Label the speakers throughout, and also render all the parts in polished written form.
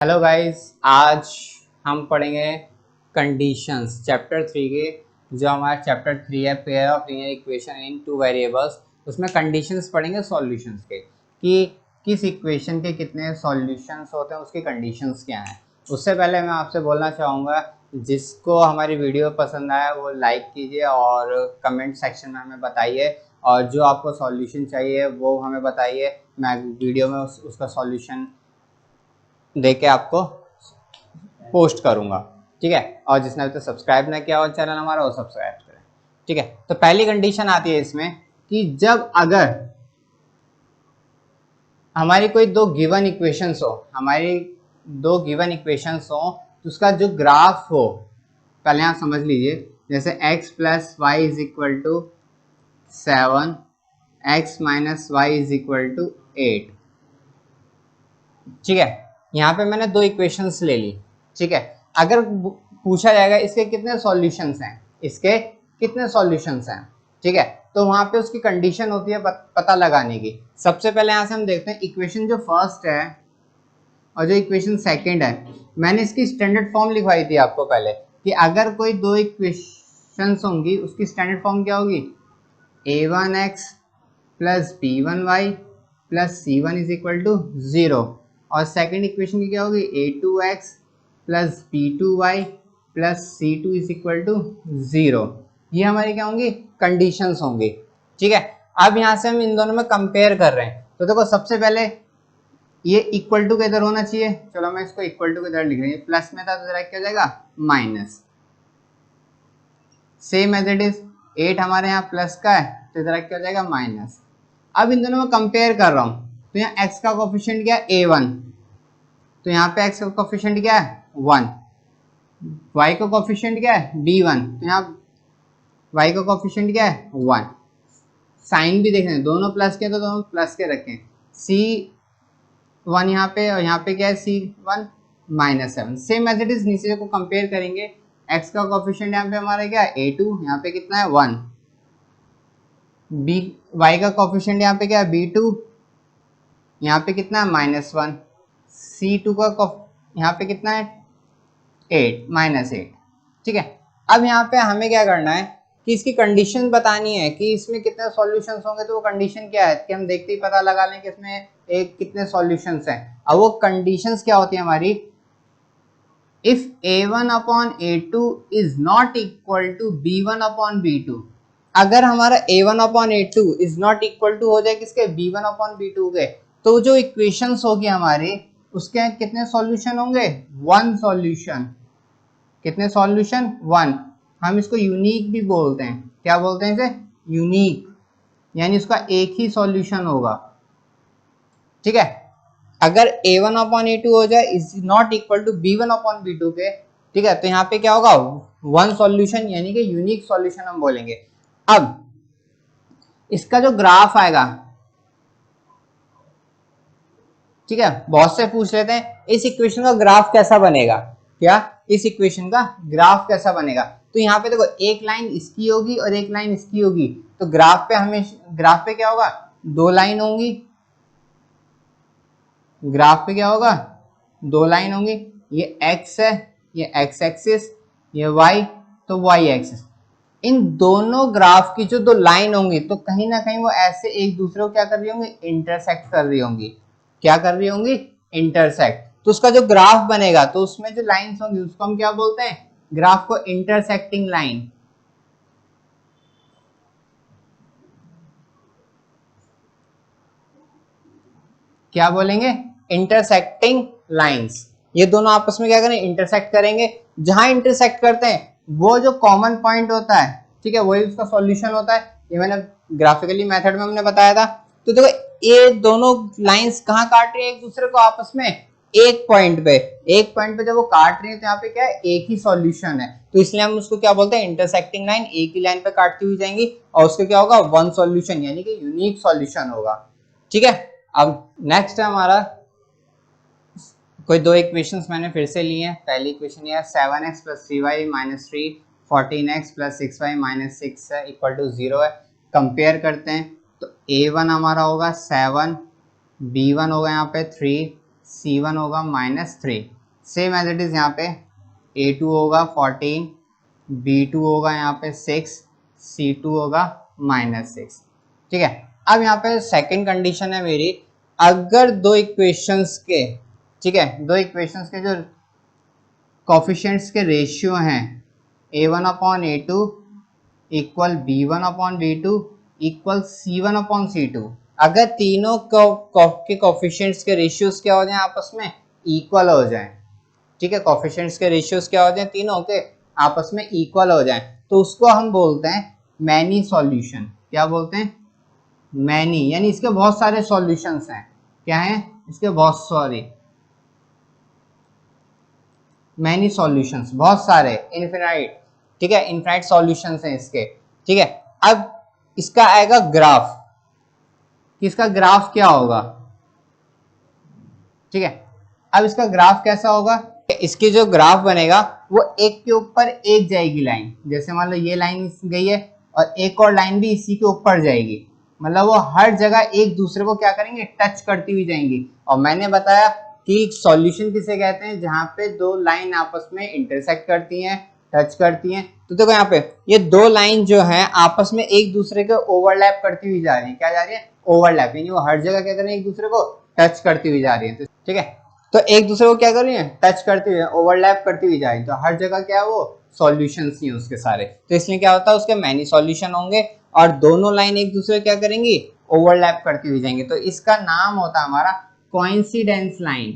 Speaker 1: Hello guys, आज हम पढ़ेंगे कंडीशंस चैप्टर 3 के। जो हमारा चैप्टर 3 है, pair of linear equation in two variables, उसमें कंडीशंस पढ़ेंगे सॉल्यूशंस के कि किस इक्वेशन के कितने सॉल्यूशंस होते हैं, उसकी कंडीशंस क्या हैं। उससे पहले मैं आपसे बोलना चाहूँगा, जिसको हमारी वीडियो पसंद आया वो लाइक कीजिए और कमेंट सेक्शन में हमें बताइए, और जो आपको सॉल्यूशन चाहिए वो हमें बताइए। मैं वीडियो में उसका सॉल्यूशन दे के आपको पोस्ट करूंगा, ठीक है। और जिसने अभी तक सब्सक्राइब ना किया हो चैनल हमारा, वो सब्सक्राइब करें, ठीक है। तो पहली कंडीशन आती है इसमें कि जब अगर हमारी कोई दो गिवन इक्वेशंस हो, तो उसका जो ग्राफ हो, पहले आप समझ लीजिए। जैसे x plus y is equal to 7, x minus y is equal to 8, ठीक है। यहाँ पे मैंने दो इक्वेशंस ले ली, ठीक है। अगर पूछा जाएगा इसके कितने सॉल्यूशंस हैं, ठीक है, तो वहां पे उसकी कंडीशन होती है पता लगाने की। सबसे पहले यहाँ से हम देखते हैं इक्वेशन जो फर्स्ट है और जो इक्वेशन सेकंड है। मैंने इसकी स्टैंडर्ड फॉर्म लिखवाई थी आपको पहले कि अगर कोई दो इक्वेशंस होंगी, उसकी स्टैंडर्ड फॉर्म क्या होगी, a1x plus b1y plus c1 is equal to 0। और सेकंड इक्वेशन की क्या होगी, a2x plus b2y plus c2 is equal to 0। ये हमारी क्या होंगी, कंडीशंस होंगी, ठीक है। अब यहाँ से हम इन दोनों में कंपेयर कर रहे हैं, तो देखो सबसे पहले ये इक्वल टू के इधर होना चाहिए। चलो मैं इसको इक्वल टू के इधर लिख रही हूँ, प्लस में था तो डायरेक्ट क्या हो जाएगा, minus. Same as it is 8 हमारे यहाँ प्लस का है तो इधर क्या हो जाएगा, माइनस। अब इन दोनों में कंपेयर कर रहा हूँ, तो यहाँ x का कोफिशिएंट क्या है, a1, तो यहाँ पे x का कोफिशिएंट क्या है 1, y का कोफिशिएंट क्या है b1, तो यहाँ y का कोफिशिएंट क्या है 1। साइन भी देखना है, दोनों प्लस के तो दोनों प्लस के रखें। c1 यहाँ पे और यहाँ पे क्या है c1 minus 7। Same as it is नीचे को कंपेयर करेंगे। x का कोफिशिएंट यहाँ पे हमारा क्या है a2, यहाँ पे कितना है 1। y का कोफिशिएंट यहाँ पे क्या है b2, यहाँ पे कितना है -1। c2 का यहाँ पे कितना है 8, -8, ठीक है। अब यहाँ पे हमें क्या करना है कि इसकी कंडीशन बतानी है कि इसमें कितने सॉल्यूशंस होंगे। तो वो कंडीशन क्या है कि हम देखते ही पता लगा लें कि इसमें एक कितने सॉल्यूशंस हैं। अब वो कंडीशंस क्या होती है हमारी, if a1 upon a2 is not equal to b1 upon b2। अगर हमारा a1 upon a2 is not equal to हो जाए किसके, b1 अपॉन b2 के, तो जो इक्वेशंस होगी हमारी, उसके कितने सॉल्यूशन होंगे, वन सॉल्यूशन। कितने सॉल्यूशन, वन। हम इसको यूनिक भी बोलते हैं, क्या बोलते हैं इसे, यूनिक, यानी इसका एक ही सॉल्यूशन होगा, ठीक है। अगर a1 अपॉन a2 हो जाए is not equal to b1 upon b2 के, ठीक है, तो यहाँ पे क्या होगा, वन सॉल्यूशन, यानी कि यूनिक सॉल्यूशन हम बोलेंगे। अब इसका जो ग्राफ आएगा, ठीक है, बहुत से पूछ लेते हैं इस इक्वेशन का ग्राफ कैसा बनेगा, क्या इस इक्वेशन का ग्राफ कैसा बनेगा। तो यहाँ पे देखो एक लाइन इसकी होगी और एक लाइन इसकी होगी, तो ग्राफ पे क्या होगा, दो लाइन होंगी। ग्राफ पे क्या होगा, दो लाइन होंगी। ये x है, ये x एक्सिस, ये y, तो y एक्सिस। इन दोनों ग्राफ की जो दो लाइन होंगी, तो कहीं ना कहीं वो ऐसे एक दूसरे को क्या कर रही होंगी, इंटरसेक्ट कर रही होंगी। क्या कर रही होंगी, इंटरसेक्ट। तो उसका जो ग्राफ बनेगा, तो उसमें जो लाइंस होंगी उसको हम क्या बोलते हैं, ग्राफ को इंटरसेक्टिंग लाइन। क्या बोलेंगे, इंटरसेक्टिंग लाइंस। ये दोनों आपस में क्या करें, इंटरसेक्ट करेंगे। जहां इंटरसेक्ट करते हैं वो जो कॉमन पॉइंट होता है, ठीक है, वही उसका सॉल्यूशन होता है। ये मैंने ग्राफिकली मेथड में हमने बताया था। तो देखो ये दोनों लाइंस कहाँ काट रही है एक दूसरे को आपस में, एक पॉइंट पे। एक पॉइंट पे जब वो काट रही है तो यहाँ पे क्या है, एक ही सॉल्यूशन है, तो इसलिए हम उसको क्या बोलते हैं, इंटरसेक्टिंग लाइन। एक ही लाइन पे काटती हुई जाएंगी और उसका क्या होगा, वन सॉल्यूशन, यानी कि यूनिक सॉल्यूशन होगा, ठीक है। अब नेक्स्ट है हमारा, कोई दो इक्वेशंस मैंने फिर से ली हैं। पहली इक्वेशन ये है 7x plus 3y minus 3, 14x plus 6y minus 6 है इक्वल टू 0 है। कंपेयर करते हैं तो a1 हमारा होगा 7, b1 होगा यहाँ पे 3, C1 होगा -3। सेम एज इट इज यहाँ पे A2 होगा 14, B2 होगा यहाँ पे 6, C2 होगा -6। ठीक है, अब यहाँ पे सेकंड कंडीशन है मेरी, अगर दो इक्वेशंस के, ठीक है, दो इक्वेशंस के जो कोफिशिएंट्स के रेशियो हैं A1/A2 equal B1/B2 equal C1/C2, अगर तीनों के कोफिशिएंट्स के रेशियोज क्या हो जाएं आपस में इक्वल हो जाएं, ठीक है, कोफिशिएंट्स के रेशियोज क्या हो जाएं तीनों के आपस में इक्वल हो जाएं, तो उसको हम बोलते हैं मैनी सॉल्यूशन। क्या बोलते हैं? मैनी, यानी इसके बहुत सारे सॉल्यूशंस हैं। क्या हैं इसके? बहुत सारे मैनी सॉल्यूशंस, बहुत सारे, इनफिनाइट, ठीक है, इनफिनाइट सॉल्यूशंस हैं इसके। ठीक है, अब इसका आएगा ग्राफ, इसका ग्राफ क्या होगा? ठीक है, अब इसका ग्राफ कैसा होगा? इसकी जो ग्राफ बनेगा वो एक के ऊपर एक जाएगी लाइन, जैसे मान लो ये लाइन गई है और एक और लाइन भी इसी के ऊपर जाएगी, मतलब वो हर जगह एक दूसरे को क्या करेंगे? टच करती हुई जाएंगी। और मैंने बताया कि सॉल्यूशन किसे कहते हैं? जहां पे दो लाइन आपस में इंटरसेक्ट करती हैं, टच करती हैं। तो देखो यहाँ पे ये दो लाइन जो है आपस में एक दूसरे के ओवरलैप करती हुई जा रही है। क्या जा रही है? ओवरलैप, यानी वो हर जगह क्या कर रही है? एक दूसरे को टच करती हुई जा रही है। ठीक है, तो एक दूसरे को क्या कर रही है? टच करती हुई, ओवरलैप करती हुई जा रही है। तो हर जगह क्या है? वो सॉल्यूशंस ही है उसके सारे। तो इसलिए क्या होता है? उसके मैनी सॉल्यूशन होंगे और दोनों लाइन एक दूसरे क्या करेंगी? ओवरलैप करती हुई जाएंगे। तो इसका नाम होता है हमारा कोइंसिडेंस लाइन,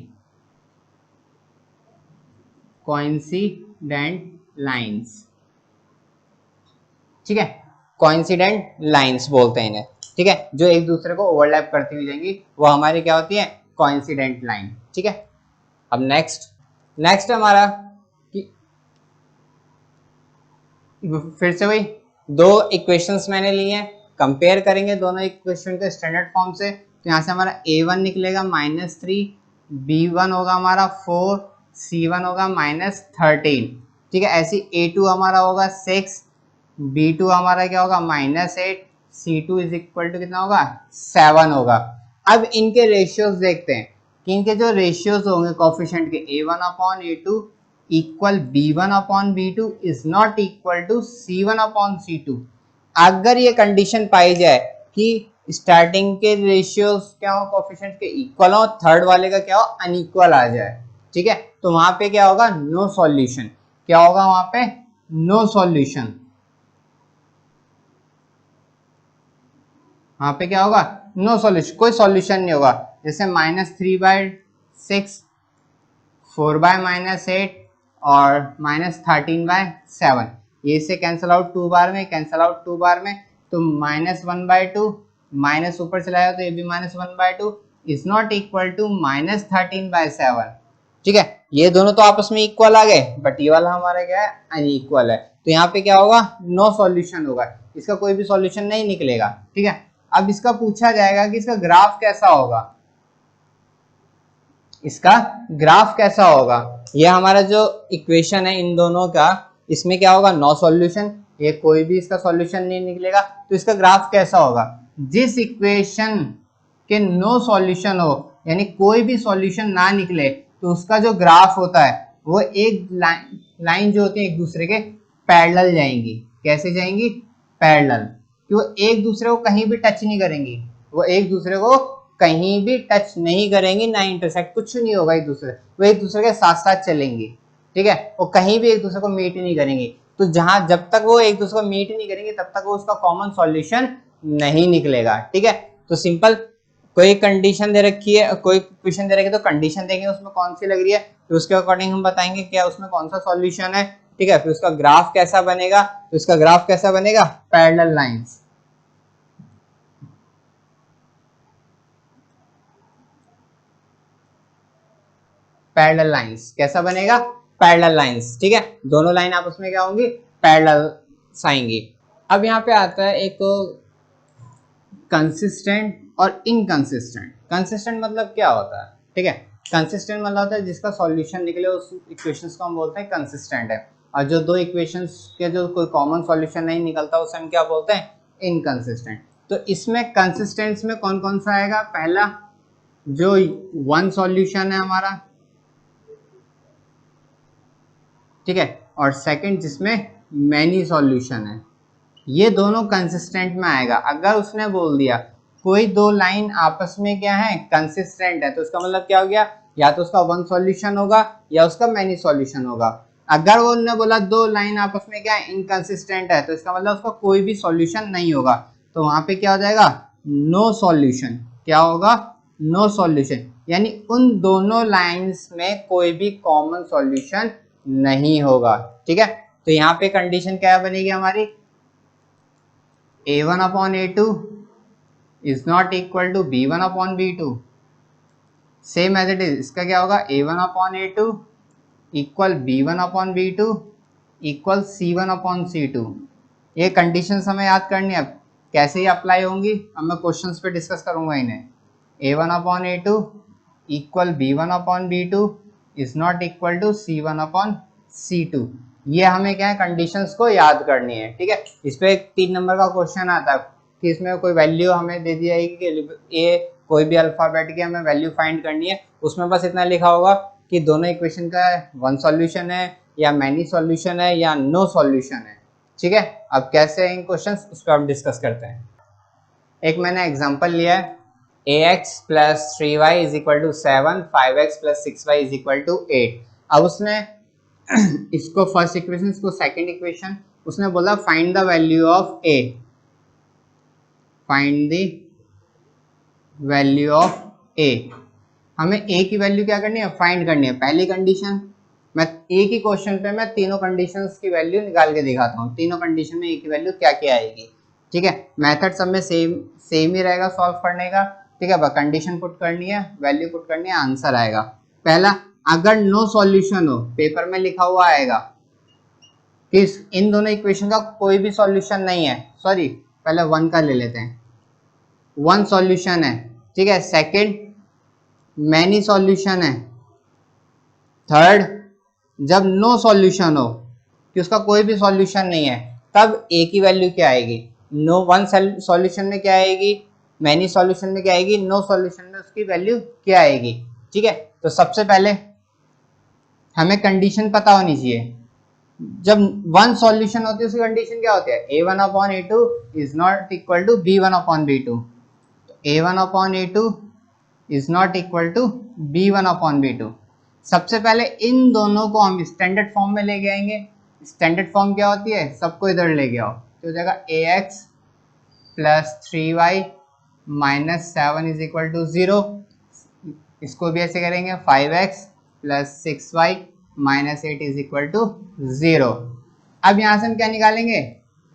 Speaker 1: कोइंसिडेंट लाइंस। ठीक है, कोइंसिडेंट लाइंस बोलते हैं इन्हें। ठीक है, जो एक दूसरे को ओवरलैप करती हुई जाएंगी वो हमारी क्या होती है? Coincident line. ठीक है, अब नेक्स्ट हमारा कि फिर से वही दो इक्वेशंस मैंने लिए हैं, कंपेयर करेंगे दोनों इक्वेशन के स्टैंडर्ड फॉर्म से। तो यहाँ से हमारा A1 निकलेगा -3, B1 होगा हमारा 4, C1 होगा -13। ठीक है, ऐसी A2 हमारा होगा 6, B2 हमारा क्या होगा? -8, C2 इज इक्वल टू कितना होगा? 7 होगा। अब इनके रेशियोज देखते हैं कि इनके जो रेशियोज होंगे कोफिशिएंट के A1/A2 equal B1/B2 is not equal to C1/C2। अगर ये कंडीशन पाई जाए कि स्टार्टिंग के रेशियोज क्या हो? कोफिशिएंट के इक्वल हो, थर्ड वाले का क्या हो? अनइक्वल आ जाए। ठीक है, तो वहां पे क्या होगा? No solution. क्या होगा वहां पे? No solution. वहां पे क्या होगा? नो सॉल्यूशन, कोई सॉल्यूशन नहीं होगा। जैसे -3/6, 4/-8 और -13/7, ये से कैंसिल आउट 2 बार में, कैंसिल आउट 2 बार में, तो -1/2, माइनस ऊपर चला जाए तो ये भी -1/2 इज नॉट इक्वल टू -13/7। ठीक है, ये दोनों तो आपस में इक्वल आ गए, बट ये वाला हमारा क्या है? अनइक्वल है। तो यहाँ पे क्या होगा? नो सॉल्यूशन होगा, इसका कोई भी सॉल्यूशन नहीं निकलेगा। ठीक है, अब इसका पूछा जाएगा कि इसका ग्राफ कैसा होगा, इसका ग्राफ कैसा होगा। ये हमारा जो इक्वेशन है इन दोनों का, इसमें क्या होगा? नो सॉल्यूशन, ये कोई भी इसका सॉल्यूशन नहीं निकलेगा। तो इसका ग्राफ कैसा होगा? जिस इक्वेशन के नो सॉल्यूशन हो, यानी कोई भी सॉल्यूशन ना निकले, तो उसका जो ग्राफ होता है वो एक लाइन जो होती है एक दूसरे के पैरेलल जाएंगी। कैसे जाएंगी? पैरेलल, कि वो एक दूसरे को कहीं भी टच नहीं करेंगी, वो एक दूसरे को कहीं भी टच नहीं करेंगी, ना इंटरसेक्ट, कुछ नहीं होगा एक दूसरे, वो एक दूसरे के साथ साथ चलेंगी। ठीक है, वो कहीं भी एक दूसरे को मीट नहीं करेंगी। तो जहां जब तक वो एक दूसरे को मीट नहीं करेंगे तब तक वो उसका कॉमन सॉल्यूशन नहीं निकलेगा। ठीक है, तो सिंपल, कोई कंडीशन दे रखी है, कोई क्वेश्चन दे रखी है, तो कंडीशन देंगे उसमें कौन सी लग रही है, तो उसके अकॉर्डिंग हम बताएंगे क्या उसमें कौन सा सॉल्यूशन है। ठीक है, फिर उसका ग्राफ कैसा बनेगा? तो इसका ग्राफ कैसा बनेगा? Parallel lines. पैरेलल लाइंस कैसा बनेगा? Parallel lines. ठीक है, दोनों लाइन आपस में क्या होंगी? पैरेलल आएंगी। अब यहाँ पे आता है एक कंसिस्टेंट और इनकंसिस्टेंट। कंसिस्टेंट मतलब क्या होता है? ठीक है, कंसिस्टेंट मतलब होता है जिसका सॉल्यूशन निकले, उस इक्वेशंस को हम बोलते हैं कंसिस्टेंट है। और जो दो इक्वेशंस के जो कोई कॉमन सॉल्यूशन नहीं निकलता उसे हम क्या बोलते हैं? इनकंसिस्टेंट। तो इसमें कंसिस्टेंट्स में कौन कौन सा आएगा? पहला जो वन सॉल्यूशन है हमारा, ठीक है, और सेकंड जिसमें मैनी सॉल्यूशन है, ये दोनों कंसिस्टेंट में आएगा। अगर उसने बोल दिया कोई दो लाइन आपस में क्या है कंसिस्टेंट है, तो उसका मतलब क्या हो गया, या तो उसका वन सॉल्यूशन होगा या उसका मैनी सॉल्यूशन होगा। अगर वो उन्होंने बोला दो लाइन आपस में क्या है इनकंसिस्टेंट है, तो इसका मतलब उसका कोई भी सॉल्यूशन नहीं होगा, तो वहां पे क्या हो जाएगा, नो सॉल्यूशन। क्या होगा, नो सॉल्यूशन, यानी उन दोनों लाइंस में कोई भी कॉमन सॉल्यूशन नहीं होगा। ठीक है, तो यहाँ पे कंडीशन क्या बनेगी हमारी, a1 upon a2 is not equal to b1 upon b2। Same as it is, इसका क्या होगा, a1 upon a2 equal b1 upon b2 equal c1 upon c2। ये कंडीशंस हमें याद करनी है, कैसे ही अप्लाई होंगी अब मैं क्वेश्चंस पे डिस्कस करूंगा इन्हें। a1 upon a2 equal b1 upon b2 is not equal to c1 upon c2। ये हमें क्या है कंडीशंस को याद करनी है। ठीक है, इस पे एक 3 नंबर का क्वेश्चन आता है कि इसमें कोई वैल्यू हमें दे दी जाएगी कि ये कोई भी अल्फाबेट की हमें वैल्यू फाइंड करनी है, उसमें बस इतना लिखा होगा कि दोनों इक्वेशन का वन सॉल्यूशन है या मैनी सॉल्यूशन है या नो सॉल्यूशन है। ठीक है, अब कैसे इन क्वेश्चंस उस पर हम डिस्कस करते हैं। एक मैंने एग्जांपल लिया है, ax plus 3y is equal to 7, 5x plus 6y is equal to 8। अब उसने इसको फर्स्ट इक्वेशन, इसको सेकंड इक्वेशन, उसने बोला find the value of a, find the value of a। हमें a की वैल्यू क्या करनी है, फाइंड करनी है। पहली कंडीशन, मैं एक ही क्वेश्चन पे मैं तीनों कंडीशंस की वैल्यू निकाल के दिखाता हूँ, तीनों कंडीशन में a की वैल्यू क्या क्या आएगी। ठीक है, मेथड सब में सेम ही रहेगा सॉल्व करने का। ठीक है, कंडीशन पुट करनी है, वैल्यू पुट करनी है, आंसर आएगा। पहला, अगर नो सॉल्यूशन हो, पेपर में लिखा हुआ आएगा कि इन दोनों इक्वेशन का कोई भी सॉल्यूशन नहीं है, सॉरी पहले वन का ले लेते हैं, वन सॉल्यूशन है। ठीक है, सेकंड मैनी सॉल्यूशन है। थर्ड, जब नो सॉल्यूशन हो कि उसका कोई भी सॉल्यूशन नहीं है, तब a की वैल्यू क्या आएगी, नो वन सॉल्यूशन में क्या आएगी, मैनी सॉल्यूशन में क्या आएगी, नो सॉल्यूशन में उसकी वैल्यू क्या आएगी। ठीक है, तो सबसे पहले हमें कंडीशन पता होनी चाहिए। जब वन सॉल्यूशन होती है उसकी कंडीशन क्या होती है, a1 upon a2 is not equal to b1 upon b2। a1 upon a2 is not equal to b1 upon b2। सबसे पहले इन दोनों को हम स्टैंडर्ड फॉर्म में लेके आएंगे। स्टैंडर्ड फॉर्म क्या होती है, सबको इधर लेके आओ, तो हो जाएगा ax plus 3y minus 7 is equal to 0। इसको भी ऐसे करेंगे, 5x plus 6y minus 8 is equal to 0। अब यहां से हम क्या निकालेंगे,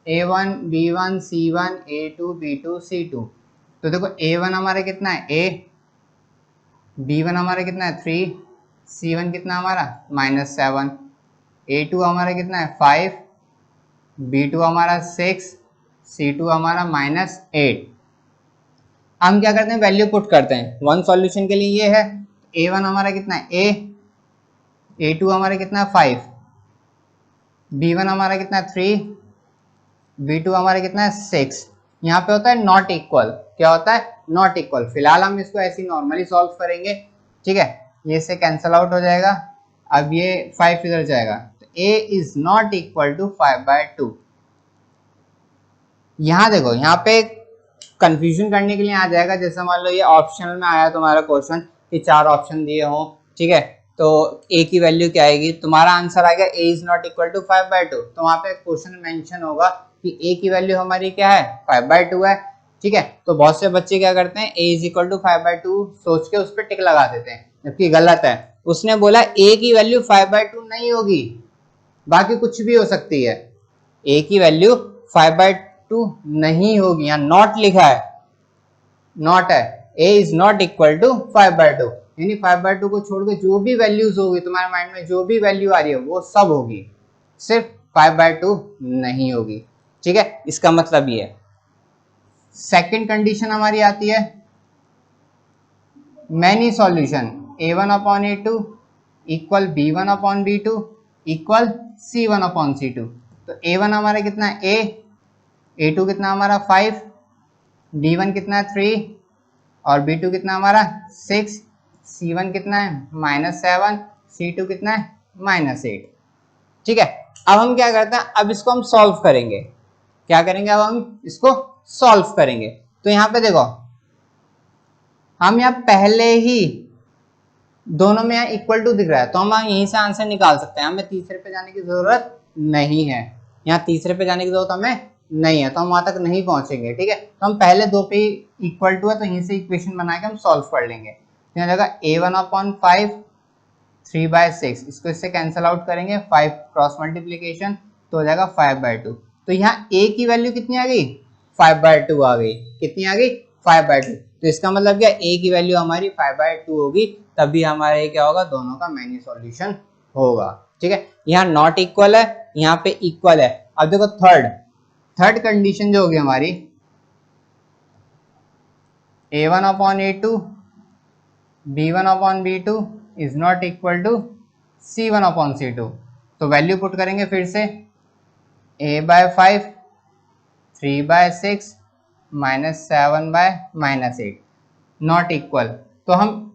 Speaker 1: a1 b1 c1 a2 b2 c2। तो देखो a1 हमारा कितना है a, b1 हमारा कितना है 3, c1 कितना हमारा -7, a2 हमारा कितना है 5, b2 हमारा 6, c2 हमारा -8। हम क्या करते हैं, वैल्यू पुट करते हैं। वन सॉल्यूशन के लिए ये है, a1 हमारा कितना है a2 हमारा कितना है 5, b1 हमारा कितना है 3, b2 हमारा कितना है 6। यहाँ पे होता है नॉट इक्वल, क्या होता है नॉट इक्वल। फिलहाल हम इसको ऐसे नॉर्मली सॉल्व करेंगे। ठीक है, ये से कैंसल आउट हो जाएगा, अब ये 5 इधर जाएगा, तो a is not equal to 5/2। यहाँ देखो, यहाँ पे कंफ्यूजन करने के लिए आ जाएगा, जैसे मान लो ये ऑप्शनल में आया तुम्हारा क्वेश्चन कि 4 ऑप्शन दिए हों, ठीक है, तो a की वैल्यू क्या आएगी, तुम्हारा आंसर आ गया a is not equal to 5/2। तो वहां पे क्वेश्चन मेंशन होगा कि a की वैल्यू हमारी क्या है 5/2 है। ठीक है, तो बहुत से बच्चे क्या करते हैं, a इज इक्वल टू 5/2 सोच के उस पर टिक लगा देते हैं, जबकि गलत है। उसने बोला a की वैल्यू 5/2 नहीं होगी, बाकी कुछ भी हो सकती है, a की वैल्यू 5/2 नहीं होगी। यहाँ नॉट लिखा है, नॉट है, a is not equal to 5/2, यानी 5/2 को छोड़ के जो भी वैल्यूज होगी तुम्हारे माइंड में, जो भी वैल्यू आ रही है वो सब होगी, सिर्फ 5/2 नहीं होगी। ठीक है, इसका मतलब ये है। सेकंड कंडीशन हमारी आती है many solution, a1 upon a2 equal b1 upon b2 equal c1 upon c2। तो a1 हमारा कितना है a, a2 कितना हमारा 5, b1 कितना है 3 और B2 कितना हमारा 6, C1 कितना है -7, C2 कितना है -8। ठीक है, अब हम क्या करते हैं, अब इसको हम सॉल्व करेंगे। क्या करेंगे, अब हम इसको सॉल्व करेंगे। तो यहाँ पे देखो, हम यहाँ पहले ही दोनों में यहाँ इक्वल टू दिख रहा है, तो हम यहीं से आंसर निकाल सकते हैं। हमें तीसरे पे जाने की जरूरत नहीं है, यहाँ तीसरे पे जाने की जरूरत हमें नहीं है, तो हम वहां तक नहीं पहुंचेंगे। ठीक है, तो हम पहले दो पे इक्वल टू है, तो यहीं से इक्वेशन बना के हम सॉल्व कर लेंगे। तो यहाँ जगह a1/5 3/6, इसको इससे कैंसिल आउट करेंगे, 5 क्रॉस मल्टीप्लीकेशन तो हो जाएगा 5/2। तो यहाँ a की वैल्यू कितनी आ गई 5/2 आ गई। कितनी आ गई 5/2। तो इसका मतलब क्या, a की वैल्यू हमारी 5/2 होगी, तभी हमारा ये क्या होगा, दोनों का मैनी सॉल्यूशन होगा। ठीक है, यहाँ नॉट इक्वल है, यहाँ पे इक्वल है। अब देखो थर्ड कंडीशन जो होगी हमारी, a1/a2 b1/b2 is not equal to c1/c2। तो वैल्यू पुट करेंगे फिर से, a/5 3/6 -7/8 नॉट इक्वल। तो हम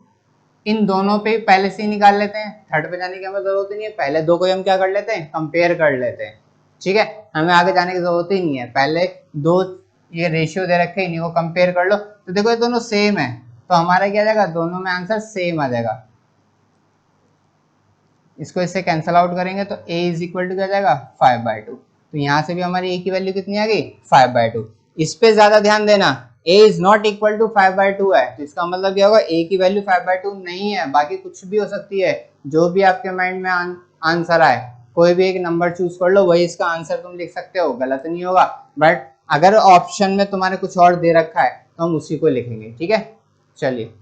Speaker 1: इन दोनों पे पहले से ही निकाल लेते हैं, थर्ड पे जाने की हमें जरूरत ही नहीं है। पहले दो को हम क्या कर लेते हैं, कंपेयर कर लेते हैं। ठीक है, हमें आगे जाने की जरूरत ही नहीं है, पहले दो ये रेशियो दे रखे हैं, इन्हीं को कंपेयर कर लो। तो देखो ये दोनों सेम है, तो हमारा क्या जाएगा, दोनों में आंसर सेम आ जाएगा। इसको इससे कैंसिल आउट करेंगे तो a इज इक्वल टू क्या जाएगा 5/2। तो यहाँ से भी हमारी a की वैल्यू कितनी आ गई 5/2। इस पे ज्यादा ध्यान देना, a is not equal to 5/2 है, तो इसका मतलब क्या होगा, a की वैल्यू 5/2 नहीं है, बाकी कुछ भी हो सकती है। जो भी आपके माइंड में आंसर आए, कोई भी एक नंबर चूज कर लो, वही इसका आंसर तुम लिख सकते हो, गलत नहीं होगा। बट अगर ऑप्शन में तुम्हारे कुछ और दे रखा है तो हम उसी को लिखेंगे। ठीक है, चलिए।